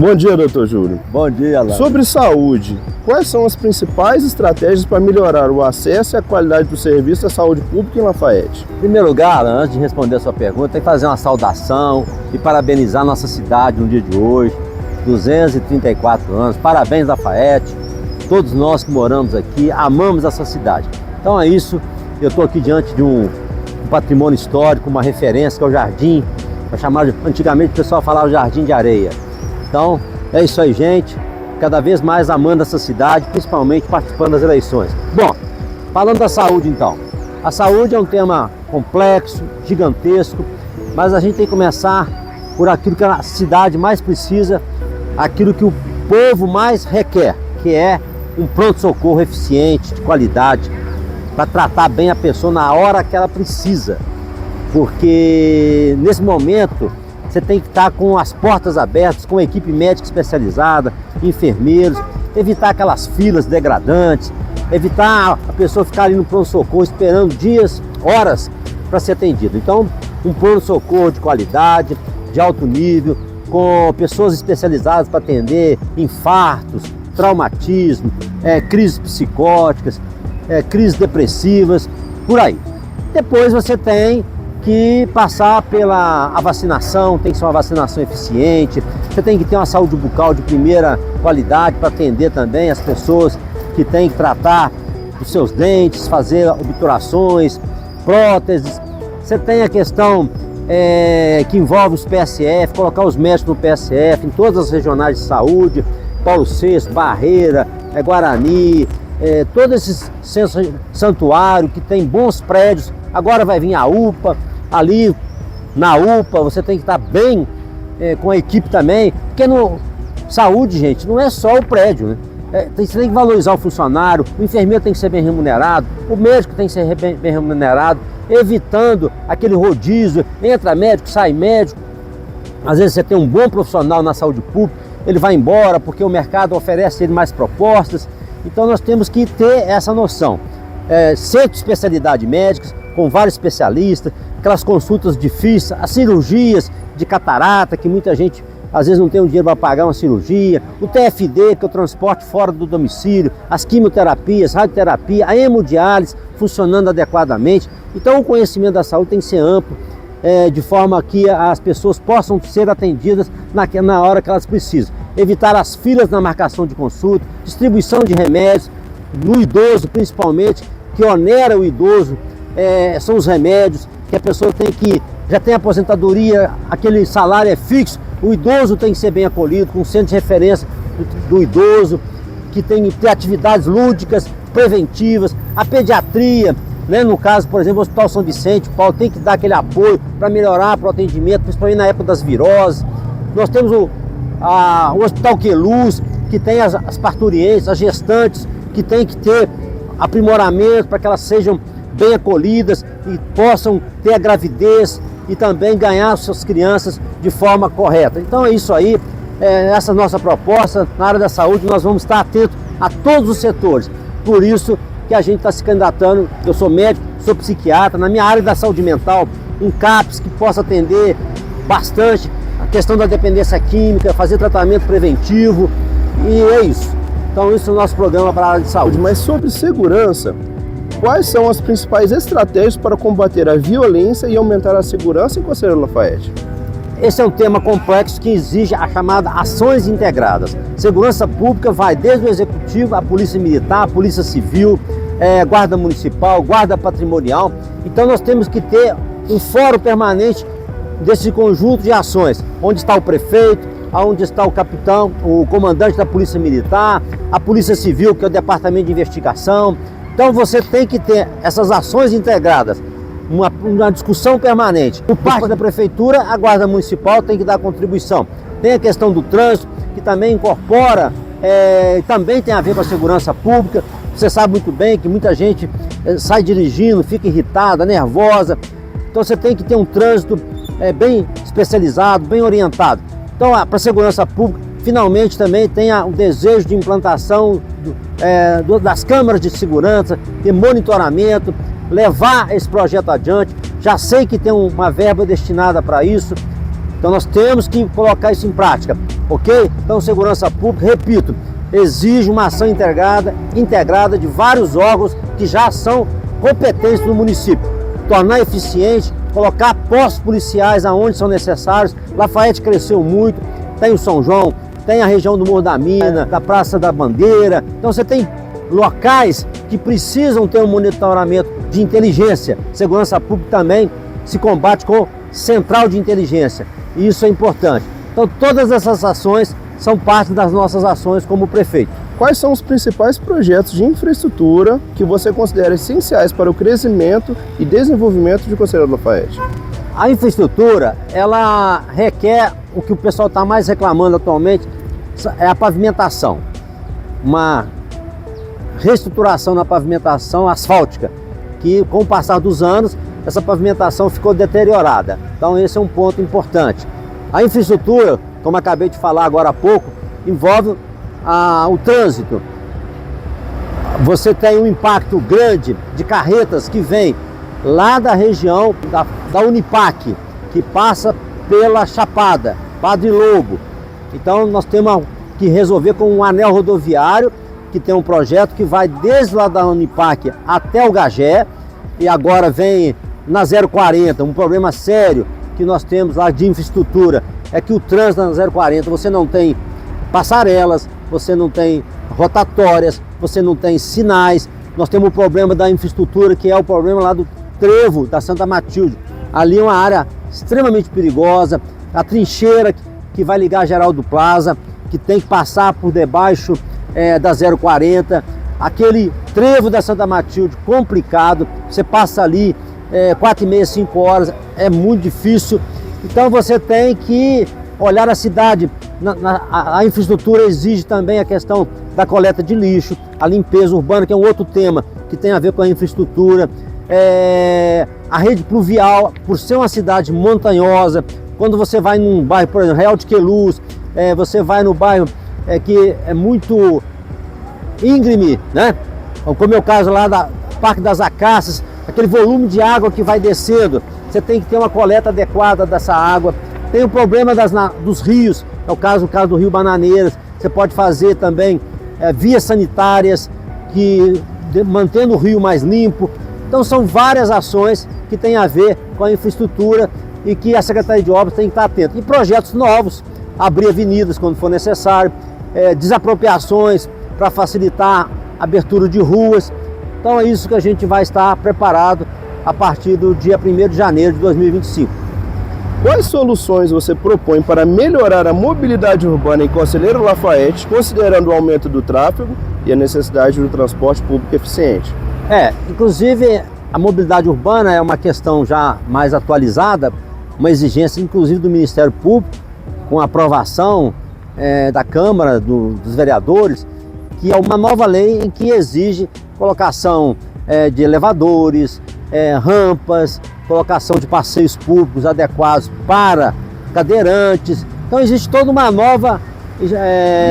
Bom dia, doutor Júlio. Bom dia, Alain. Sobre saúde, quais são as principais estratégias para melhorar o acesso e a qualidade do serviço da saúde pública em Lafayette? Em primeiro lugar, Alain, antes de responder a sua pergunta, tem que fazer uma saudação e parabenizar nossa cidade no dia de hoje, 234 anos. Parabéns, Lafayette. Todos nós que moramos aqui amamos essa cidade. Então é isso, eu estou aqui diante de um patrimônio histórico, uma referência que é o Jardim, antigamente o pessoal falava Jardim de Areia. Então, é isso aí, gente. Cada vez mais amando essa cidade, principalmente participando das eleições. Bom, falando da saúde então. A saúde é um tema complexo, gigantesco, mas a gente tem que começar por aquilo que a cidade mais precisa, aquilo que o povo mais requer, que é um pronto-socorro eficiente, de qualidade, para tratar bem a pessoa na hora que ela precisa. Porque nesse momento você tem que estar com as portas abertas, com a equipe médica especializada, enfermeiros, evitar aquelas filas degradantes, evitar a pessoa ficar ali no pronto-socorro esperando dias, horas para ser atendido. Então, um pronto-socorro de qualidade, de alto nível, com pessoas especializadas para atender infartos, traumatismo, crises psicóticas, crises depressivas, por aí. Depois você tem que passar pela vacinação, tem que ser uma vacinação eficiente, você tem que ter uma saúde bucal de primeira qualidade para atender também as pessoas que têm que tratar dos seus dentes, fazer obturações, próteses. Você tem a questão que envolve os PSF, colocar os médicos no PSF, em todas as regionais de saúde, Paulo VI, Barreira, Guarani, todos esses centros santuário que tem bons prédios. Agora vai vir a UPA, ali na UPA você tem que estar bem com a equipe também, porque saúde, gente, não é só o prédio, né? Você tem que valorizar o funcionário, o enfermeiro tem que ser bem remunerado, o médico tem que ser bem remunerado, evitando aquele rodízio, entra médico, sai médico. Às vezes você tem um bom profissional na saúde pública, ele vai embora porque o mercado oferece ele mais propostas. Então nós temos que ter essa noção. Centro de especialidade médicas, com vários especialistas, aquelas consultas difíceis, as cirurgias de catarata, que muita gente às vezes não tem o dinheiro para pagar uma cirurgia, o TFD, que é o transporte fora do domicílio, as quimioterapias, radioterapia, a hemodiálise funcionando adequadamente. Então o conhecimento da saúde tem que ser amplo, de forma que as pessoas possam ser atendidas na hora que elas precisam. Evitar as filas na marcação de consulta, distribuição de remédios, no idoso principalmente, que onera o idoso, são os remédios, que a pessoa já tem aposentadoria, aquele salário é fixo, o idoso tem que ser bem acolhido, com um centro de referência do idoso, que tem atividades lúdicas, preventivas, a pediatria, né? No caso, por exemplo, o Hospital São Vicente, Paulo, tem que dar aquele apoio para melhorar o atendimento, principalmente na época das viroses. Nós temos o Hospital Queluz, que tem as parturientes, as gestantes, que tem que ter aprimoramento para que elas sejam bem acolhidas e possam ter a gravidez e também ganhar suas crianças de forma correta. Então é isso aí, essa nossa proposta na área da saúde. Nós vamos estar atentos a todos os setores, por isso que a gente está se candidatando. Eu sou médico, sou psiquiatra, na minha área da saúde mental, um CAPS que possa atender bastante a questão da dependência química, fazer tratamento preventivo, e é isso. Então esse é o nosso programa para a área de saúde. Mas sobre segurança, quais são as principais estratégias para combater a violência e aumentar a segurança em Conselheiro Lafayette? Esse é um tema complexo que exige a chamada ações integradas. Segurança pública vai desde o executivo, a polícia militar, a polícia civil, guarda municipal, guarda patrimonial. Então nós temos que ter um fórum permanente desse conjunto de ações, onde está o prefeito, onde está o capitão, o comandante da polícia militar, a polícia civil, que é o departamento de investigação. Então você tem que ter essas ações integradas, uma discussão permanente. Por parte da prefeitura, a guarda municipal tem que dar contribuição. Tem a questão do trânsito, que também incorpora, também tem a ver com a segurança pública. Você sabe muito bem que muita gente sai dirigindo, fica irritada, nervosa. Então você tem que ter um trânsito bem especializado, bem orientado. Então, para a segurança pública, finalmente também tem o desejo de implantação das câmaras de segurança, de monitoramento, levar esse projeto adiante. Já sei que tem uma verba destinada para isso. Então nós temos que colocar isso em prática, ok? Então segurança pública, repito, exige uma ação integrada de vários órgãos que já são competentes no município. Tornar eficiente, colocar postos policiais aonde são necessários. Lafayette cresceu muito, tem o São João, tem a região do Morro da Mina, da Praça da Bandeira. Então você tem locais que precisam ter um monitoramento de inteligência. Segurança pública também se combate com central de inteligência. E isso é importante. Então todas essas ações são parte das nossas ações como prefeito. Quais são os principais projetos de infraestrutura que você considera essenciais para o crescimento e desenvolvimento de Conselheiro Lafayette? A infraestrutura, ela requer o que o pessoal está mais reclamando atualmente, é a pavimentação. Uma reestruturação na pavimentação asfáltica, que com o passar dos anos, essa pavimentação ficou deteriorada. Então esse é um ponto importante. A infraestrutura, como acabei de falar agora há pouco, envolve o trânsito. Você tem um impacto grande de carretas que vêm lá da região da Unipac, que passa pela Chapada, Padre Lobo. Então nós temos que resolver com um anel rodoviário, que tem um projeto que vai desde lá da Unipac até o Gagé, e agora vem na 040, um problema sério que nós temos lá de infraestrutura, é que o trânsito na 040, você não tem passarelas, você não tem rotatórias, você não tem sinais. Nós temos o problema da infraestrutura, que é o problema lá do trevo da Santa Matilde. Ali é uma área extremamente perigosa, a trincheira que vai ligar a Geraldo Plaza, que tem que passar por debaixo da 040, aquele trevo da Santa Matilde complicado, você passa ali 4h30, 5 horas, é muito difícil. Então você tem que olhar a cidade, a infraestrutura exige também a questão da coleta de lixo, a limpeza urbana, que é um outro tema que tem a ver com a infraestrutura, a rede pluvial, por ser uma cidade montanhosa. Quando você vai num bairro, por exemplo, Real de Queluz, você vai no bairro que é muito íngreme, né? Como é o caso lá do Parque das Acácias, aquele volume de água que vai descendo, você tem que ter uma coleta adequada dessa água. Tem o problema dos rios, é o caso do Rio Bananeiras. Você pode fazer também vias sanitárias, mantendo o rio mais limpo. Então são várias ações que têm a ver com a infraestrutura e que a Secretaria de Obras tem que estar atenta. E projetos novos, abrir avenidas quando for necessário, desapropriações para facilitar a abertura de ruas. Então é isso que a gente vai estar preparado a partir do dia 1º de janeiro de 2025. Quais soluções você propõe para melhorar a mobilidade urbana em Conselheiro Lafayette, considerando o aumento do tráfego e a necessidade do transporte público eficiente? Inclusive a mobilidade urbana é uma questão já mais atualizada, uma exigência inclusive do Ministério Público, com a aprovação da Câmara, dos vereadores, que é uma nova lei em que exige colocação de elevadores, rampas, colocação de passeios públicos adequados para cadeirantes. Então existe toda uma nova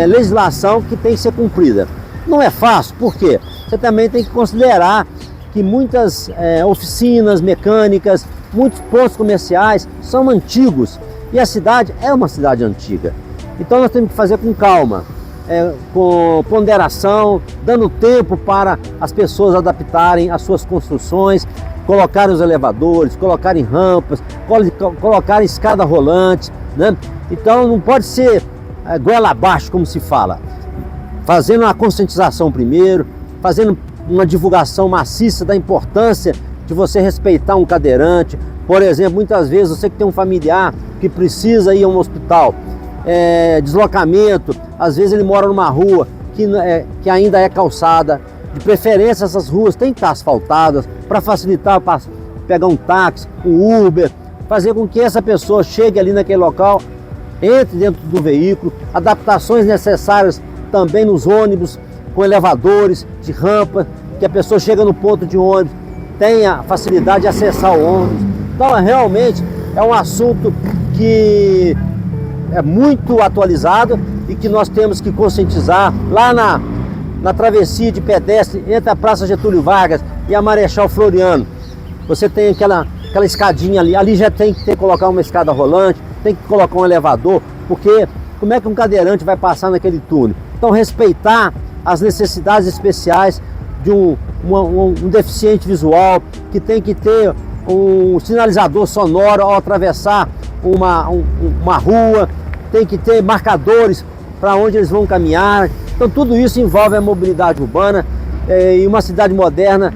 legislação que tem que ser cumprida. Não é fácil, por quê? Você também tem que considerar que muitas oficinas mecânicas, muitos pontos comerciais são antigos e a cidade é uma cidade antiga. Então nós temos que fazer com calma, com ponderação, dando tempo para as pessoas adaptarem as suas construções, colocarem os elevadores, colocarem rampas, colocarem escada rolante, né? Então não pode ser goela abaixo, como se fala. Fazendo uma conscientização primeiro, fazendo uma divulgação maciça da importância de você respeitar um cadeirante. Por exemplo, muitas vezes você que tem um familiar que precisa ir a um hospital, deslocamento, às vezes ele mora numa rua que ainda é calçada. De preferência essas ruas têm que estar asfaltadas para facilitar para pegar um táxi, um Uber, fazer com que essa pessoa chegue ali naquele local, entre dentro do veículo, adaptações necessárias também nos ônibus, com elevadores, de rampa, que a pessoa chega no ponto de ônibus, tenha facilidade de acessar o ônibus. Então realmente é um assunto que é muito atualizado e que nós temos que conscientizar lá na travessia de pedestre entre a Praça Getúlio Vargas e a Marechal Floriano. Você tem aquela escadinha ali já tem que colocar uma escada rolante, tem que colocar um elevador, porque como é que um cadeirante vai passar naquele túnel? Então respeitar as necessidades especiais de um deficiente visual, que tem que ter um sinalizador sonoro ao atravessar uma rua, tem que ter marcadores para onde eles vão caminhar. Então tudo isso envolve a mobilidade urbana, e uma cidade moderna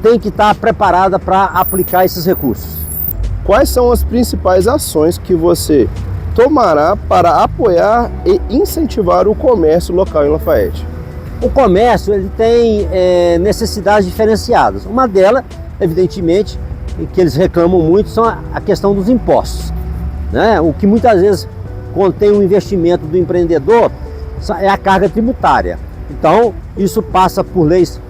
tem que estar preparada para aplicar esses recursos. Quais são as principais ações que você tomará para apoiar e incentivar o comércio local em Lafayette? O comércio ele tem necessidades diferenciadas. Uma delas, evidentemente, que eles reclamam muito, são a questão dos impostos, né? O que muitas vezes contém um investimento do empreendedor é a carga tributária. Então, isso passa por leis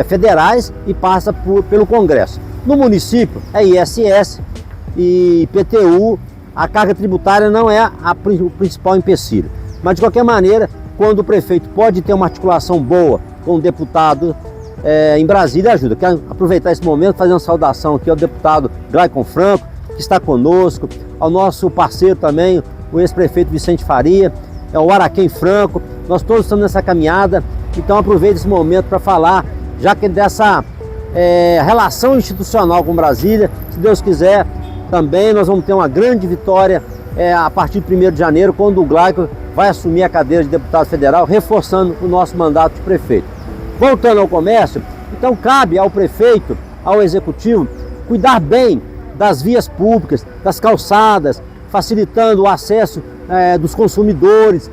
federais e passa pelo Congresso. No município, é ISS e IPTU, a carga tributária não é o principal empecilho. Mas, de qualquer maneira, quando o prefeito pode ter uma articulação boa com o deputado em Brasília, ajuda. Quero aproveitar esse momento, fazer uma saudação aqui ao deputado Glaicon Franco, que está conosco, ao nosso parceiro também, o ex-prefeito Vicente Faria, o Araquém Franco. Nós todos estamos nessa caminhada, então aproveito esse momento para falar, já que dessa relação institucional com Brasília, se Deus quiser, também nós vamos ter uma grande vitória a partir de 1º de janeiro, quando o Glaicon vai assumir a cadeira de deputado federal, reforçando o nosso mandato de prefeito. Voltando ao comércio, então cabe ao prefeito, ao executivo, cuidar bem das vias públicas, das calçadas, facilitando o acesso dos consumidores,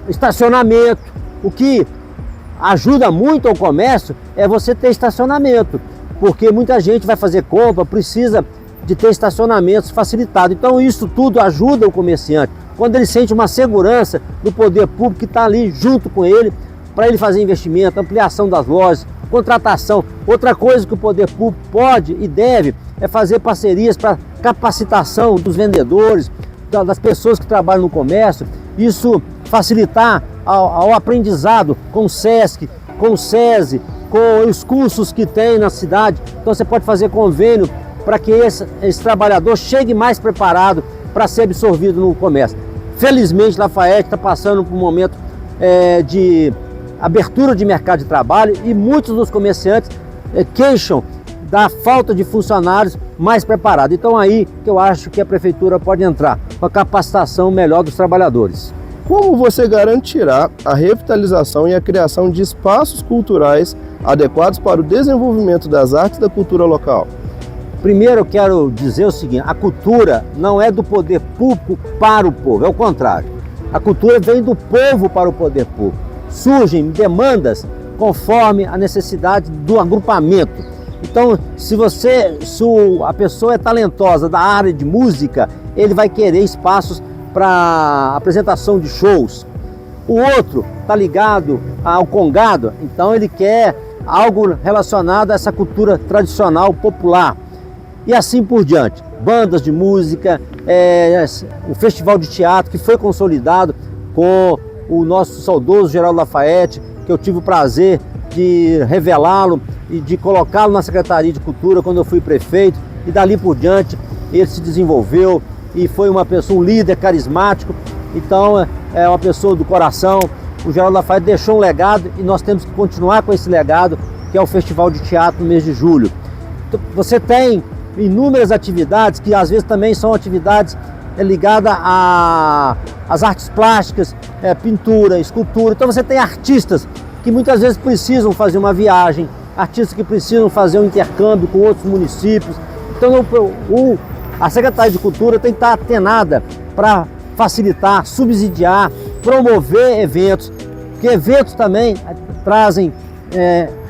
estacionamento. O que ajuda muito ao comércio é você ter estacionamento, porque muita gente vai fazer compra, precisa de ter estacionamentos facilitados. Então isso tudo ajuda o comerciante, quando ele sente uma segurança do poder público que está ali junto com ele, para ele fazer investimento, ampliação das lojas, contratação. Outra coisa que o poder público pode e deve é fazer parcerias para capacitação dos vendedores, das pessoas que trabalham no comércio. Isso facilitar ao aprendizado com o SESC, com o SESI, com os cursos que tem na cidade. Então você pode fazer convênio para que esse trabalhador chegue mais preparado para ser absorvido no comércio. Felizmente, Lafayette está passando por um momento de abertura de mercado de trabalho e muitos dos comerciantes queixam da falta de funcionários mais preparados. Então aí que eu acho que a prefeitura pode entrar com a capacitação melhor dos trabalhadores. Como você garantirá a revitalização e a criação de espaços culturais adequados para o desenvolvimento das artes da cultura local? Primeiro eu quero dizer o seguinte, a cultura não é do poder público para o povo, é o contrário. A cultura vem do povo para o poder público. Surgem demandas conforme a necessidade do agrupamento. Então, se a pessoa é talentosa da área de música, ele vai querer espaços para apresentação de shows. O outro está ligado ao congado, então ele quer algo relacionado a essa cultura tradicional popular. E assim por diante. Bandas de música, o festival de teatro que foi consolidado com o nosso saudoso Geraldo Lafayette, que eu tive o prazer de revelá-lo e de colocá-lo na Secretaria de Cultura quando eu fui prefeito, e dali por diante ele se desenvolveu e foi uma pessoa, um líder carismático. Então é uma pessoa do coração. O Geraldo Lafayette deixou um legado e nós temos que continuar com esse legado, que é o Festival de Teatro no mês de julho. Então, você tem inúmeras atividades que às vezes também são atividades ligadas às artes plásticas, pintura, escultura. Então você tem artistas que muitas vezes precisam fazer uma viagem, artistas que precisam fazer um intercâmbio com outros municípios. Então a Secretaria de Cultura tem que estar atenada para facilitar, subsidiar, promover eventos, porque eventos também trazem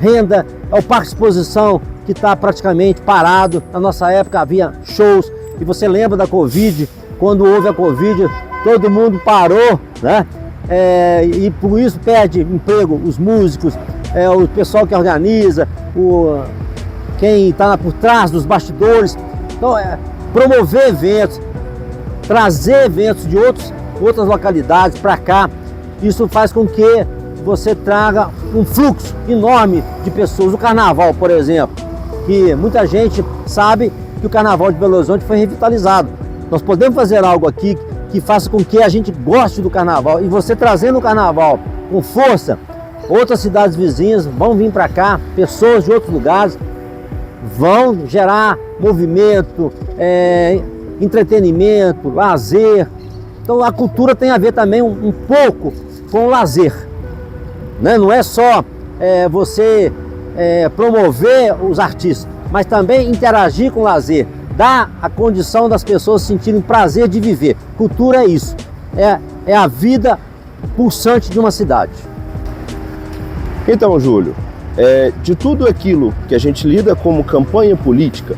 renda. É o Parque de Exposição que está praticamente parado. Na nossa época havia shows, e você lembra da Covid, quando houve a Covid, todo mundo parou, né? E por isso perde emprego os músicos, o pessoal que organiza, quem está por trás dos bastidores. Então, promover eventos, trazer eventos de outras localidades para cá, isso faz com que você traga um fluxo enorme de pessoas. O carnaval, por exemplo, que muita gente sabe que o carnaval de Belo Horizonte foi revitalizado. Nós podemos fazer algo aqui que faça com que a gente goste do carnaval. E você trazendo o carnaval com força, outras cidades vizinhas vão vir para cá, pessoas de outros lugares vão gerar movimento, entretenimento, lazer. Então a cultura tem a ver também um pouco com o lazer, né? Não é só você promover os artistas, mas também interagir com o lazer, dar a condição das pessoas sentirem prazer de viver. Cultura é isso, é a vida pulsante de uma cidade. Então, Júlio, de tudo aquilo que a gente lida como campanha política,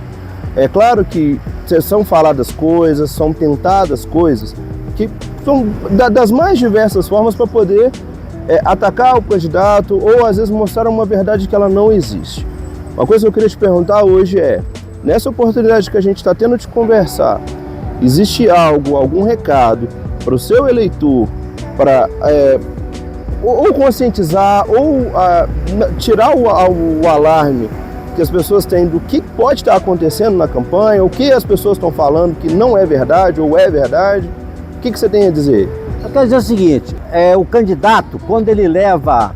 é claro que são faladas coisas, são tentadas coisas que são das mais diversas formas para poder atacar o candidato ou às vezes mostrar uma verdade que ela não existe. Uma coisa que eu queria te perguntar hoje nessa oportunidade que a gente está tendo de conversar, existe algum recado para o seu eleitor para ou conscientizar ou tirar o alarme que as pessoas têm do que pode estar acontecendo na campanha, o que as pessoas estão falando que não é verdade ou é verdade? O que você tem a dizer? Eu quero dizer o seguinte, o candidato, quando ele leva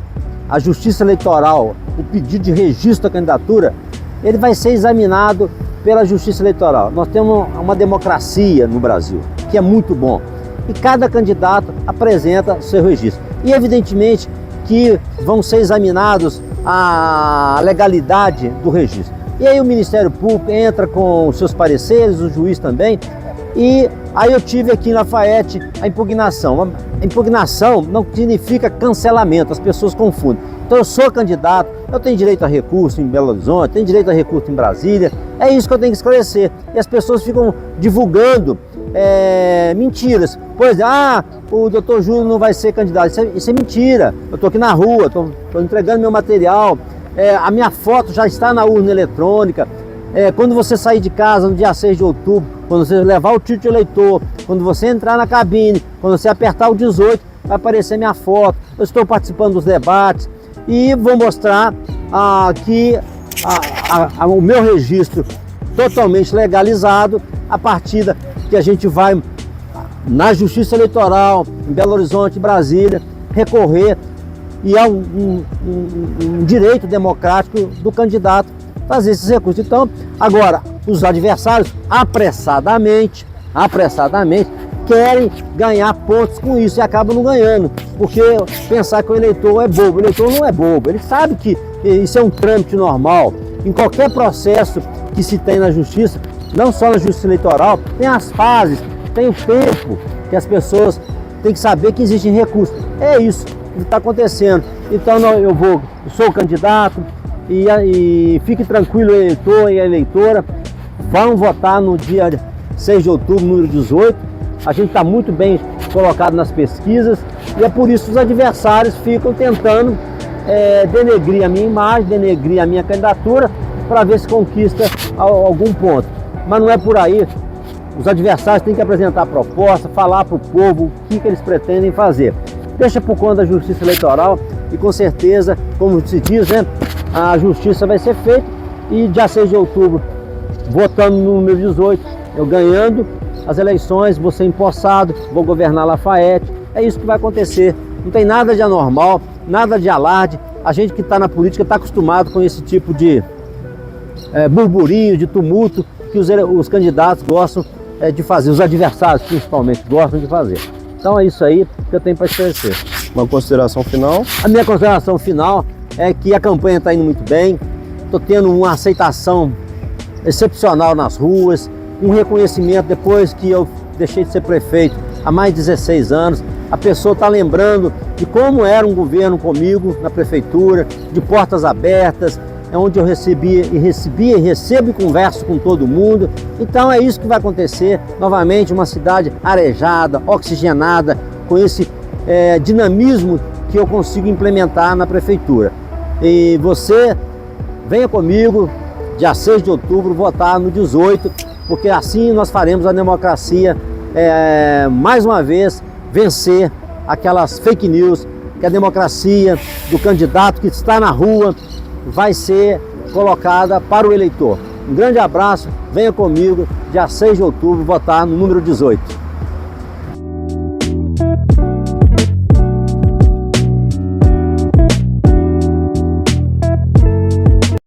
à Justiça Eleitoral o pedido de registro da candidatura, ele vai ser examinado pela Justiça Eleitoral. Nós temos uma democracia no Brasil, que é muito bom. E cada candidato apresenta seu registro. E evidentemente que vão ser examinados a legalidade do registro. E aí o Ministério Público entra com os seus pareceres, o juiz também. E aí eu tive aqui em Lafayette a impugnação. A impugnação não significa cancelamento, as pessoas confundem. Então eu sou candidato, eu tenho direito a recurso em Belo Horizonte, tenho direito a recurso em Brasília. É isso que eu tenho que esclarecer. E as pessoas ficam divulgando mentiras. Por exemplo, o doutor Júlio não vai ser candidato. Isso é mentira. Eu estou aqui na rua, estou entregando meu material. A minha foto já está na urna eletrônica. Quando você sair de casa no dia 6 de outubro, quando você levar o título de eleitor, quando você entrar na cabine, quando você apertar o 18, vai aparecer minha foto. Eu estou participando dos debates e vou mostrar aqui o meu registro totalmente legalizado a partir que a gente vai na Justiça Eleitoral, em Belo Horizonte, Brasília, recorrer, e é um direito democrático do candidato fazer esses recursos. Então, agora, os adversários apressadamente querem ganhar pontos com isso e acabam não ganhando, porque pensar que o eleitor é bobo. O eleitor não é bobo, ele sabe que isso é um trâmite normal. Em qualquer processo que se tem na justiça, não só na justiça eleitoral, tem as fases, tem o tempo que as pessoas têm que saber que existem recursos. É isso que está acontecendo. Então eu sou candidato e fique tranquilo, o eleitor e a eleitora, vão votar no dia 6 de outubro, número 18. A gente está muito bem colocado nas pesquisas e é por isso que os adversários ficam tentando denegrir a minha imagem, denegrir a minha candidatura para ver se conquista algum ponto. Mas não é por aí. Os adversários têm que apresentar proposta, falar para o povo o que eles pretendem fazer. Deixa por conta da Justiça Eleitoral e com certeza, como se diz, a justiça vai ser feita e dia 6 de outubro, votando no número 18, eu ganhando as eleições, vou ser empossado, vou governar Lafayette. É isso que vai acontecer. Não tem nada de anormal, nada de alarde. A gente que está na política está acostumado com esse tipo de burburinho, de tumulto que os candidatos gostam de fazer, os adversários principalmente gostam de fazer. Então é isso aí que eu tenho para esclarecer. Uma consideração final? A minha consideração final é que a campanha está indo muito bem, estou tendo uma aceitação excepcional nas ruas, um reconhecimento depois que eu deixei de ser prefeito há mais de 16 anos. A pessoa está lembrando de como era um governo comigo na prefeitura, de portas abertas, onde eu recebia e recebo e converso com todo mundo. Então é isso que vai acontecer. Novamente, uma cidade arejada, oxigenada, com esse dinamismo que eu consigo implementar na prefeitura. E você venha comigo, dia 6 de outubro, votar no 18, porque assim nós faremos a democracia, mais uma vez, vencer aquelas fake news, que a democracia do candidato que está na rua vai ser colocada para o eleitor. Um grande abraço, venha comigo, dia 6 de outubro, votar no número 18.